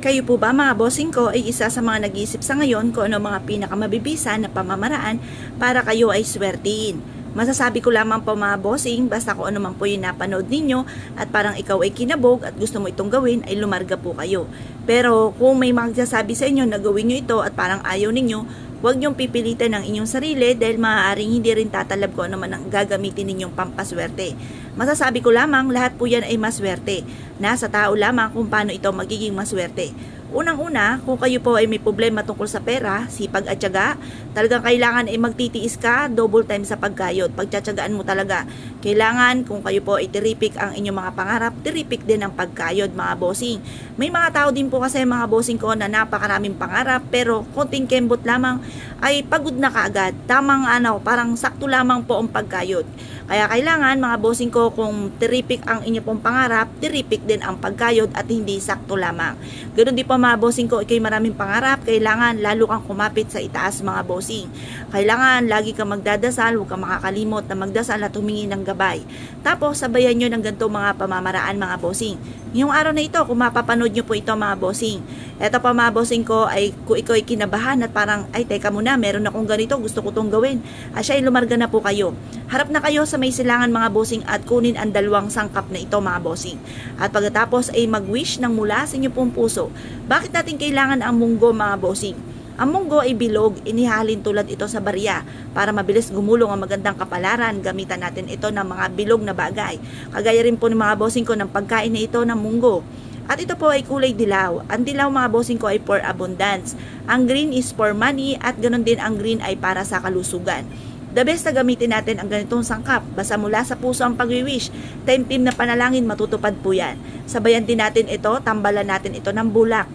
Kayo po ba mga bossing ko ay isa sa mga nag-iisip sa ngayon kung ano mga pinakamabibisa na pamamaraan para kayo ay swertiin? Masasabi ko lamang po mga bossing, basta kung ano man po yung napanood ninyo at parang ikaw ay kinabog at gusto mo itong gawin, ay lumarga po kayo. Pero kung may magsasabi sa inyo na gawin nyo ito at parang ayaw ninyo, huwag niyong pipilitan ng inyong sarili dahil maaaring hindi rin tatalab ko ano man ang gagamitin ninyong pampaswerte. Masasabi ko lamang lahat po yan ay maswerte. Nasa tao lamang kung paano ito magiging maswerte. Unang-una, kung kayo po ay may problema tungkol sa pera, sipag at tiyaga, talagang kailangan ay magtitiis ka, double time sa pagkayod. Pagtsatsagaan mo talaga. Kailangan, kung kayo po ay terrific ang inyong mga pangarap, terrific din ang pagkayod mga bossing. May mga tao din po kasi mga bossing ko na napakaraming pangarap, pero konting kembot lamang ay pagod na kaagad. Tamang parang sakto lamang po ang pagkayod. Kaya kailangan mga bossing ko, kung terrific ang inyong pong pangarap, terrific din ang pagkayod at hindi sakto lamang. Ganoon din po mga bossing ko, ikay maraming pangarap, kailangan lalo kang kumapit sa itaas mga bossing. Kailangan lagi kang magdadasal, huwag kang makakalimot na magdasal at humingi ng gabay. Tapos sabayan nyo ng ganito mga pamamaraan mga bossing. Ngayong araw na ito, kung mapapanood nyo po ito mga bossing, eto pa mga bossing ko ay kung ikaw ay kinabahan at parang ay teka muna, meron akong ganito, gusto ko itong gawin. Siya ay lumarga na po kayo. Harap na kayo sa may silangan mga bossing at kunin ang dalawang sangkap na ito mga bossing. At pagkatapos ay mag-wish ng mula sa inyong pong puso. Bakit natin kailangan ang munggo mga bossing? Ang munggo ay bilog, inihalin tulad ito sa barya para mabilis gumulong ang magandang kapalaran. Gamitan natin ito ng mga bilog na bagay. Kagaya rin po ng mga bossing ko ng pagkain na ito ng munggo. At ito po ay kulay dilaw. Ang dilaw mga bossing ko ay for abundance. Ang green is for money at ganoon din ang green ay para sa kalusugan. The best na gamitin natin ang ganitong sangkap. Basta mula sa puso ang pag-wish. Time-team na panalangin, matutupad po yan. Sabayan din natin ito, tambalan natin ito ng bulak.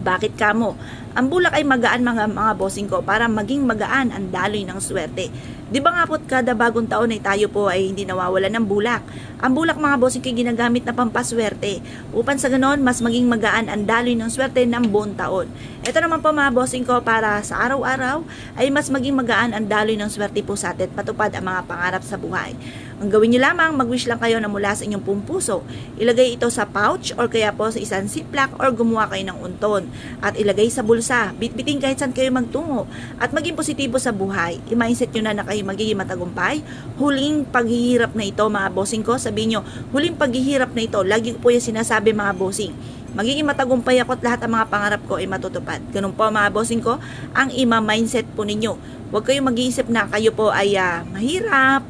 Bakit kamo? Ang bulak ay magaan mga bossing ko para maging magaan ang daloy ng swerte. Di ba nga po kada bagong taon ay tayo po ay hindi nawawala ng bulak? Ang bulak mga bossing ko ginagamit na pampaswerte upang sa ganon mas maging magaan ang daloy ng swerte ng buong taon. Ito naman po mga bossing ko para sa araw-araw ay mas maging magaan ang daloy ng swerte po sa atin patupad ang mga pangarap sa buhay. Ang gawin nyo lamang, mag-wish lang kayo na mula sa inyong pong puso. Ilagay ito sa pouch or kaya po sa isang ziplock or gumawa kayo ng unton. At ilagay sa bulsa. Bitbitin kahit saan kayo magtungo. At maging positibo sa buhay. I-mindset nyo na kayo magiging matagumpay. Huling paghihirap na ito mga bossing ko. Sabihin nyo, huling paghihirap na ito. Lagi ko po yung sinasabi mga bossing. Magiging matagumpay ako at lahat ng mga pangarap ko ay matutupad. Ganun po mga bossing ko, ang ima-mindset po ninyo. Huwag kayong mag-iisip na kayo po ay mahirap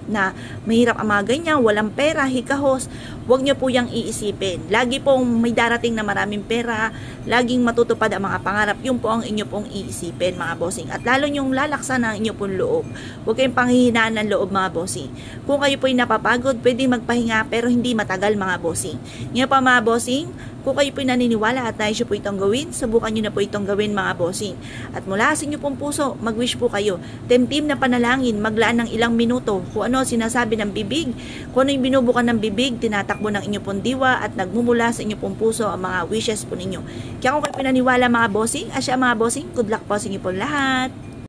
ang mga ganyan, walang pera, hikahos. Huwag nyo po yung iisipin. Lagi pong may darating na maraming pera, laging matutupad ang mga pangarap. Yun po ang inyo pong iisipin mga bossing. At lalo nyong lalaksan ang inyo pong loob. Huwag kayong panghihinaan ng loob mga bossing. Kung kayo po ay napapagod, pwede magpahinga pero hindi matagal mga bossing. Ngayon pa mga bossing, kung kayo po naniniwala at nais po itong gawin, subukan nyo na po itong gawin mga bossing. At mula sa inyo pong puso, mag-wish po kayo. Temtim na panalangin, maglaan ng ilang minuto. Kung ano sinasabi ng bibig, kung ano yung binubukan ng bibig, tinatakbo ng inyo pong diwa at nagmumula sa inyo pong puso ang mga wishes po ninyo. Kaya kung kayo pinaniwala mga bossing, asya mga bossing, good luck po sa inyo pong lahat.